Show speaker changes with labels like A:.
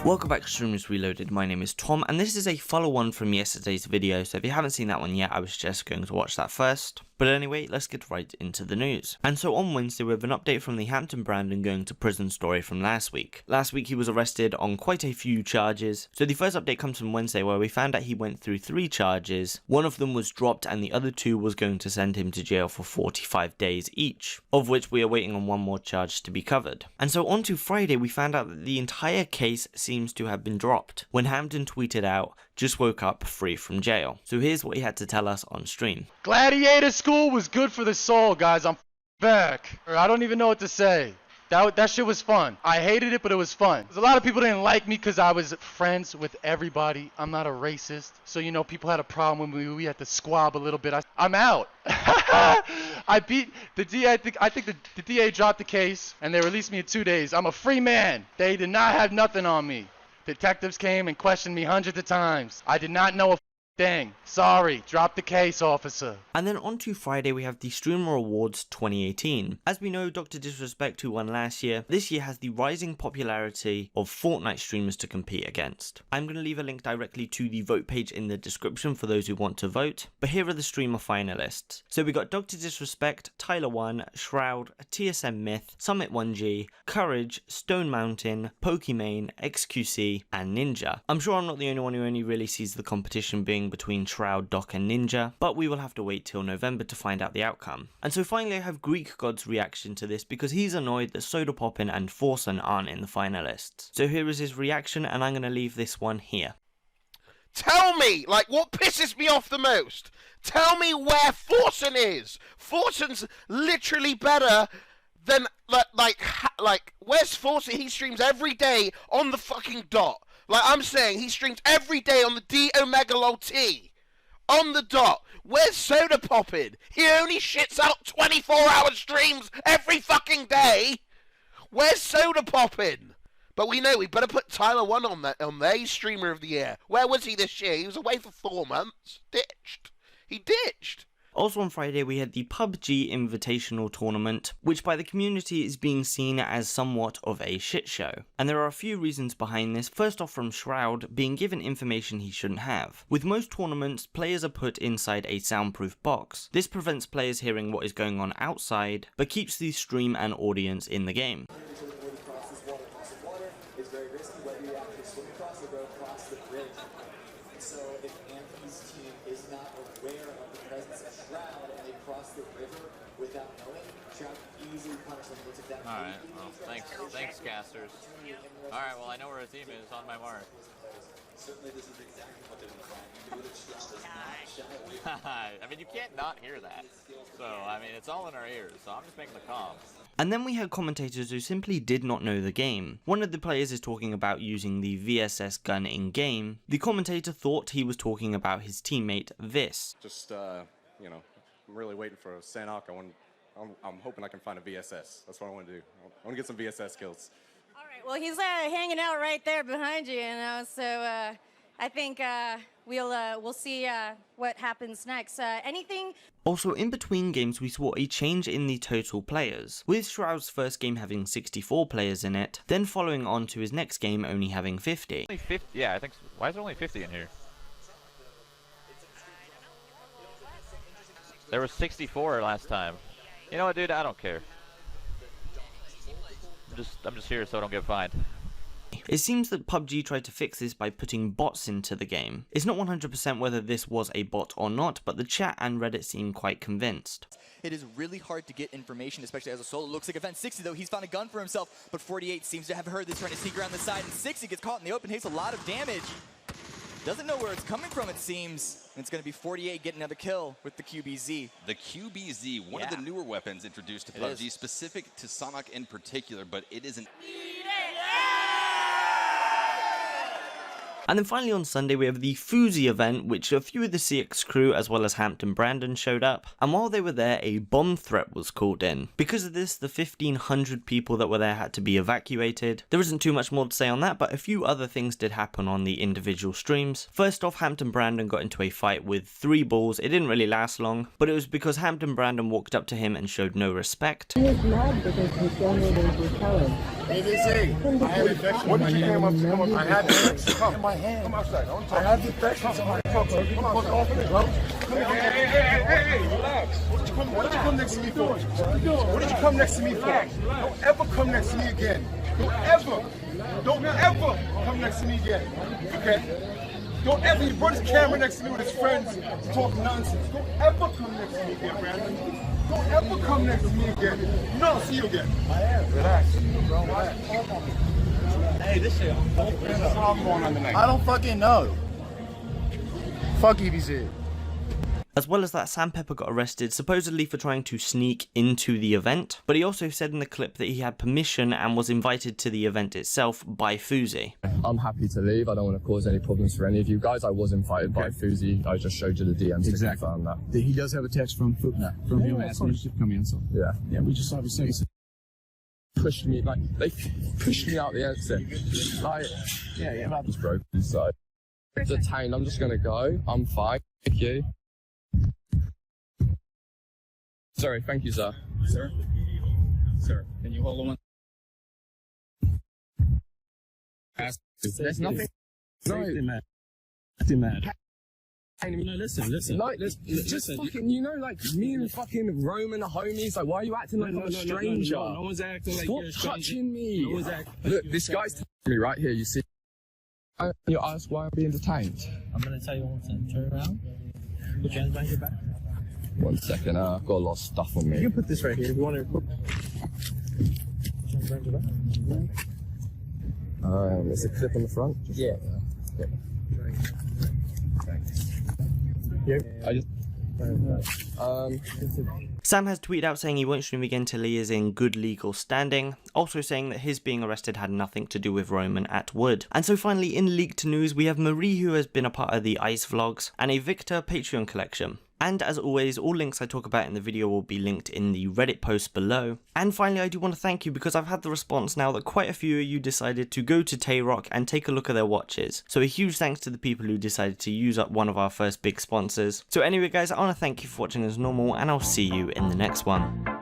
A: Welcome back to Streamers Reloaded. My name is Tom and this is a follow-on from yesterday's video, so if you haven't seen that one yet I would suggest going to watch that first. But anyway, let's get right into the news. And so on Wednesday we have an update from the Hampton Brandon going to prison story from last week. Last week he was arrested on quite a few charges. So the first update comes from Wednesday where we found out he went through 3 charges. One of them was dropped and the other 2 was going to send him to jail for 45 days each, of which we are waiting on one more charge to be covered. And so on to Friday we found out that the entire case seems to have been dropped when Hampton tweeted out, "Just woke up free from jail." So here's what he had to tell us on stream.
B: Gladiator school was good for the soul, guys. I'm back. I don't even know what to say. That shit was fun. I hated it, but it was fun. A lot of people didn't like me because I was friends with everybody. I'm not a racist. So, you know, people had a problem when we had to squab a little bit. I'm out. I beat the DA. I think the DA dropped the case, and they released me in 2 days. I'm a free man. They did not have nothing on me. Detectives came and questioned me hundreds of times. I did not know a thing. Sorry, drop the case, officer.
A: And then on to Friday we have the Streamer Awards 2018. As we know, Drdisrespect, who won last year, this year has the rising popularity of Fortnite streamers to compete against. I'm going to leave a link directly to the vote page in the description for those who want to vote, but here are the streamer finalists. So we got Drdisrespect, Tyler1, Shroud, TSM Myth, Summit 1G, Courage, Stone Mountain, Pokimane, XQC, and Ninja. I'm sure I'm not the only one who only really sees the competition being between Shroud, Doc and Ninja, but we will have to wait till November to find out the outcome. And so finally I have Greek God's reaction to this because he's annoyed that Sodapoppin and Fousey aren't in the finalists. So here is his reaction and I'm going to leave this one here.
C: Tell me, like, what pisses me off the most? Tell me where Fousey is. Fousey's literally better than, like, where's Fousey? He streams every day on the fucking dot. Like I'm saying, he streams every day on the D-Omega-LOL-T. On the dot. Where's Sodapoppin? He only shits out 24-hour streams every fucking day. Where's Sodapoppin? But we know we better put Tyler1 on there. He's Streamer of the Year. Where was he this year? He was away for 4 months. Ditched. He ditched.
A: Also on Friday we had the PUBG Invitational Tournament, which by the community is being seen as somewhat of a shit show. And there are a few reasons behind this, first off from Shroud being given information he shouldn't have. With most tournaments, players are put inside a soundproof box. This prevents players hearing what is going on outside, but keeps the stream and audience in the game.
D: So if Anthony's team is not aware of the presence of Shroud and they cross the river without knowing, Shroud easily punishes them. Looks at that.
E: Alright, well, thanks, casters. Alright, well, I know where his team is, on my mark.
D: Certainly this is exactly what they're trying to do. Shroud is not shy away from
E: I mean, you can't not hear that. So, I mean, it's all in our ears, so I'm just making the comms.
A: And then we had commentators who simply did not know the game. One of the players is talking about using the VSS gun in game. The commentator thought he was talking about his teammate Vis.
F: Just, you know, I'm really waiting for a Sanhok. I'm hoping I can find a VSS. That's what I want to do. I want to get some VSS kills.
G: All right, well, he's hanging out right there behind you, so I think we'll see what happens next. Anything?
A: Also, in between games we saw a change in the total players, with Shroud's first game having 64 players in it, then following on to his next game only having 50.
E: Only 50? Yeah, I think so. Why is there only 50 in here? There were 64 last time. You know what, dude? I don't care. I'm just here so I don't get fined.
A: It seems that PUBG tried to fix this by putting bots into the game. It's not 100% whether this was a bot or not, but the chat and Reddit seem quite convinced.
H: It is really hard to get information, especially as a solo. Looks like Event 60 though, he's found a gun for himself, but 48 seems to have heard this, trying to sneak around the side, and 60 gets caught in the open, takes a lot of damage. Doesn't know where it's coming from, it seems. And it's going to be 48 getting another kill with the QBZ.
I: The QBZ, one of the newer weapons introduced to PUBG, specific to Sanhok in particular, but it isn't.
A: And then finally on Sunday we have the Fousey event, which a few of the CX crew as well as Hampton Brandon showed up, and while they were there a bomb threat was called in. Because of this, the 1,500 people that were there had to be evacuated. There isn't too much more to say on that, but a few other things did happen on the individual streams. First off, Hampton Brandon got into a fight with 3 bulls. It didn't really last long, but it was because Hampton Brandon walked up to him and showed no respect.
J: He is mad because his downloaders were telling. ABC. I have infection. What did you come up? I have infection. Come in my hand. Come outside. I have infections in my hand. Come on, hey, relax. What did you come next to me for? What did you come next to me for? Don't ever come next to me again. Don't ever come next to me again. Okay? Don't ever, he brought his camera next to me with his friends talking nonsense. Don't ever come next to me again, Brandon. Don't ever come next to me again. No, see you again. I am. Relax. Hey, this shit. This is how I'm going on tonight. I don't fucking know. Fuck EBC.
A: As well as that, Sam Pepper got arrested supposedly for trying to sneak into the event, but he also said in the clip that he had permission and was invited to the event itself by Fousey.
K: I'm happy to leave. I don't want to cause any problems for any of you guys. I was invited by Fousey. I just showed you the DMs to confirm that.
J: He does have a text from him asking you to come in, so.
K: Yeah,
J: we just obviously
K: pushed me, like, they pushed me out the exit. Like,
J: yeah.
K: It's broken, so. Detained, I'm just gonna go. I'm fine. Thank you. Sorry, thank you, sir.
J: Sir, can you hold on?
K: There's nothing.
J: No, mad.
K: No,
J: listen.
K: Like, just fucking, you know, like, me and fucking Roman are homies. Like, why are you acting like I'm a stranger?
J: No one's acting like
K: you're a stranger. Stop touching me. No one's acting. Look, this guy's touching me right here, you see. You ask why I'm being detained.
L: I'm gonna tell you one thing. Turn around. Put your hands behind your back.
K: 1 second, I've got a lot of stuff on me.
L: You can put this right here if you want to.
K: There's a clip on the front?
L: Yeah.
A: Sam has tweeted out saying he won't stream again till he is in good legal standing, also saying that his being arrested had nothing to do with Roman at Wood. And so finally, in leaked news, we have Marie, who has been a part of the Ice vlogs, and a Victor Patreon collection. And as always, all links I talk about in the video will be linked in the Reddit post below. And finally, I do want to thank you because I've had the response now that quite a few of you decided to go to Tayrock and take a look at their watches. So a huge thanks to the people who decided to use up one of our first big sponsors. So anyway guys, I want to thank you for watching as normal, and I'll see you in the next one.